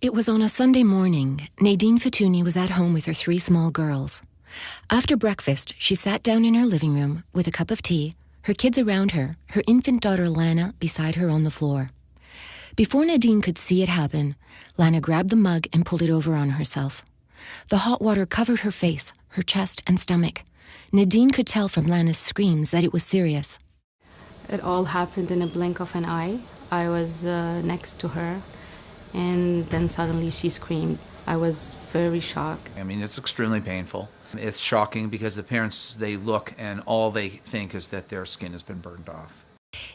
It was on a Sunday morning. Nadine Fatouni was at home with her 3 small girls. After breakfast, she sat down in her living room with a cup of tea, her kids around her, her infant daughter Lana beside her on the floor. Before Nadine could see it happen, Lana grabbed the mug and pulled it over on herself. The hot water covered her face, her chest and stomach. Nadine could tell from Lana's screams that it was serious. It all happened in a blink of an eye. I was next to her, and then suddenly she screamed. I was very shocked. I mean, it's extremely painful. It's shocking because the parents, they look and all they think is that their skin has been burned off.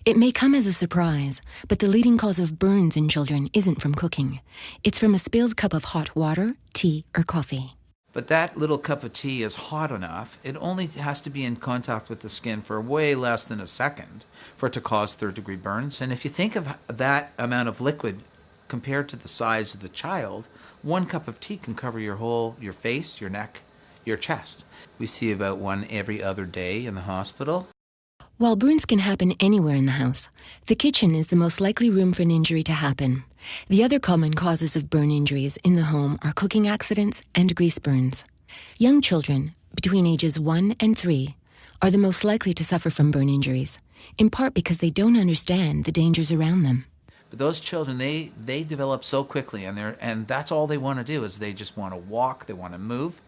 It may come as a surprise, but the leading cause of burns in children isn't from cooking. It's from a spilled cup of hot water, tea, or coffee. But that little cup of tea is hot enough. It only has to be in contact with the skin for way less than a second for it to cause third-degree burns. And if you think of that amount of liquid compared to the size of the child, 1 cup of tea can cover your face, your neck, your chest. We see about 1 every other day in the hospital. While burns can happen anywhere in the house, the kitchen is the most likely room for an injury to happen. The other common causes of burn injuries in the home are cooking accidents and grease burns. Young children, between ages 1 and 3, are the most likely to suffer from burn injuries, in part because they don't understand the dangers around them. But those children, they develop so quickly, and that's all they want to do is they just want to walk, they want to move.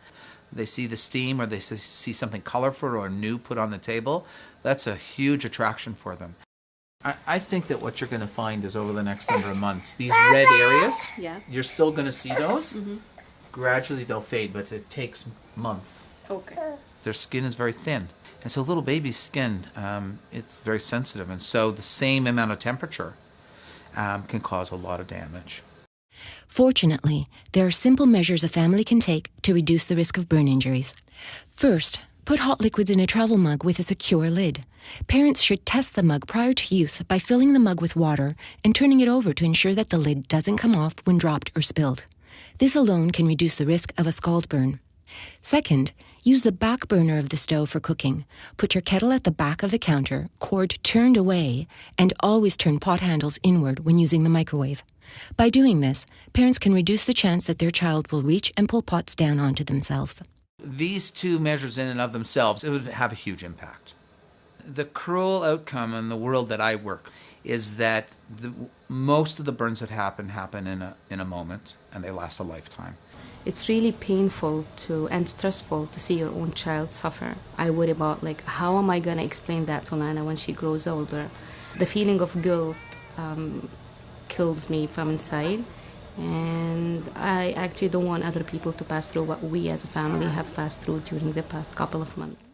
They see the steam or they see something colorful or new put on the table. That's a huge attraction for them. I think that what you're going to find is over the next number of months, these red areas, you're still going to see those. Gradually they'll fade, but it takes months. Okay. Their skin is very thin. And so little baby's skin, it's very sensitive. And so the same amount of temperature can cause a lot of damage. Fortunately, there are simple measures a family can take to reduce the risk of burn injuries. First, put hot liquids in a travel mug with a secure lid. Parents should test the mug prior to use by filling the mug with water and turning it over to ensure that the lid doesn't come off when dropped or spilled. This alone can reduce the risk of a scald burn. Second, use the back burner of the stove for cooking. Put your kettle at the back of the counter, cord turned away, and always turn pot handles inward when using the microwave. By doing this, parents can reduce the chance that their child will reach and pull pots down onto themselves. These 2 measures in and of themselves, it would have a huge impact. The cruel outcome in the world that I work is that most of the burns that happen in a moment, and they last a lifetime. It's really painful and stressful to see your own child suffer. I worry about how am I going to explain that to Lana when she grows older. The feeling of guilt kills me from inside, and I actually don't want other people to pass through what we as a family have passed through during the past couple of months.